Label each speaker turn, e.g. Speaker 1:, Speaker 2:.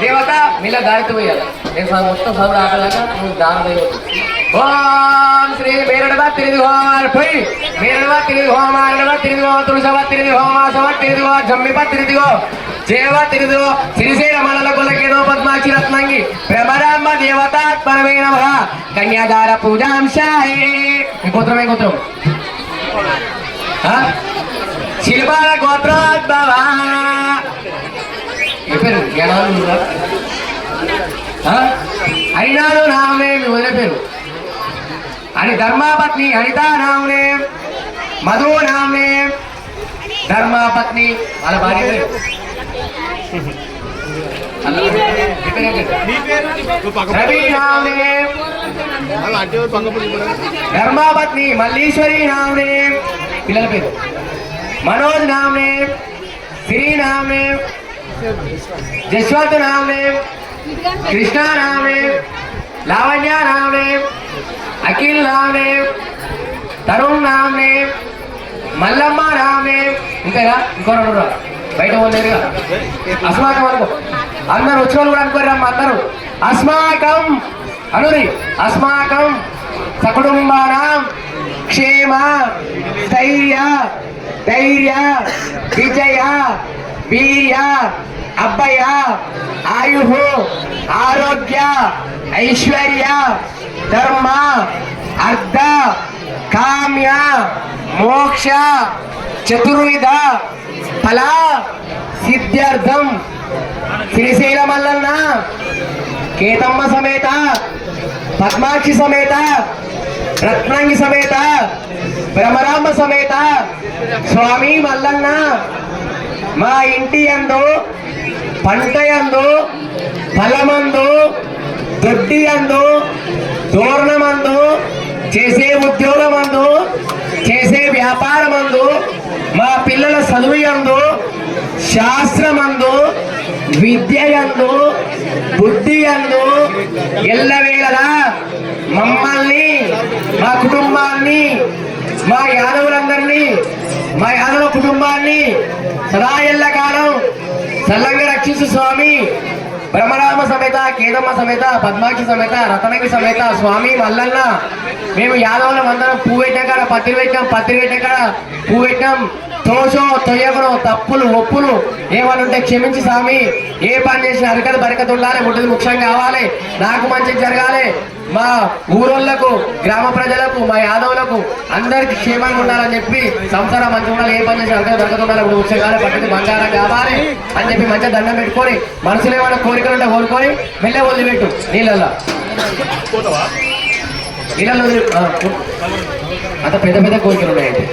Speaker 1: దేవత మీలా దారితో పోయాలి నేను మొత్తం చదువు ఆకలేక నువ్వు దానం ఓం శ్రీ మేరడవ తిరిగి హోమార్ పోయి మేరడవ తిరిగి హోమారడవ తిరిగిగో తులసవ తిరిగి హోమాసవ తిరిగిగో జమ్మిప తిరిగిగో దేవ తిరిగిగో శ్రీశైల మలల కులకేదో పద్మాక్షి రత్నంగి ప్రభరాంబ దేవతాత్మనమే నమః కన్యాదార పూజాంశాయే గోత్రమే గోత్రం శిల్పాల గోత్రోద్భవ పేరు హరినాథు నామే మీ వదిలే పేరు అని ధర్మాపత్ని హరితా నామే మధు నామే ధర్మాపత్ని వాళ్ళ భార్య పేరు రవి నామే ధర్మాపత్ని మల్లీశ్వరి నామే పిల్లల పేరు మనోజ్ నామే శ్రీ నామే जसवंत नाम ने कृष्णा नाम ने लावण्या नाम ने अखिल नाम ने तरुण नाम ने मल्लम्मा नाम ने इंतेगा इंको रो బయట పోలేరుగా అస్మాకం అనుకో అందరూ వచ్చేవాళ్ళు కూడా అనుకోరమ్మా అందరూ అస్మాకం అనురి అస్మాకం సకుటుంబానాం క్షేమ స్థైర్య ధైర్య విజయ వీర్య అబ్బయ ఆయు ఆరోగ్య ఐశ్వర్య ధర్మ అర్ధ కామ్య మోక్ష చతుర్విధ ఫల సిద్ధ్యర్థం శ్రీశైల మల్లన్న కేతమ్మ సమేత పద్మాక్షి సమేత రత్నాంగి సమేత బ్రహ్మరాంబ సమేత స్వామి మల్లన్న మా ఇంటి యందు పంట యందు ఫలమందు దొడ్డి యందు తోరణమందు చేసే ఉద్యోగమందు చేసే వ్యాపారమందు మా పిల్లల చదువు యందు శాస్త్రమందు విద్య యందు బుద్ధి యందు ఎల్లవేళలా మమ్మల్ని మా కుటుంబాన్ని మా యాదవులందరినీ మా యాదవ కుటుంబాన్ని సదా ఎల్లకాలం చల్లంగా రక్షించు స్వామి. బ్రహ్మరామ సమేత కేదమ్మ సమేత పద్మాక్షి సమేత రతనకి సమేత స్వామి మల్లన్న మేము యాదవులం అందరం పువ్వు పెట్టిన కాడ పత్రి పెట్టాం, పత్రి పెట్టిన కాడ పువ్వు పెట్టాం. తోషో తొయ్యకరో తప్పులు ఒప్పులు ఏమని ఉంటే క్షమించి స్వామి. ఏ పని చేసిన అరకత బరకత ఉండాలి, ముట్టది ముఖ్యం కావాలి, నాకు మంచి జరగాలి, మా ఊరోళ్లకు గ్రామ ప్రజలకు మా యాదవులకు అందరికి క్షేమంగా ఉండాలని చెప్పి సంసారం మంచిగా ఉండాలి, ఏ పని చేసిన అరకత బరకత ఉండాలి, ముఖ్యం కావాలి, పట్టింది బంగారం కావాలి అని చెప్పి మంచిగా దండం పెట్టుకొని మనసులో ఏమైనా కోరికలు ఉంటే కోరుకొని మెల్లె వదిలిపెట్టు నీళ్ళల్లో నీళ్ళల్లో అంత పెద్ద పెద్ద కోరికలు ఉన్నాయండి.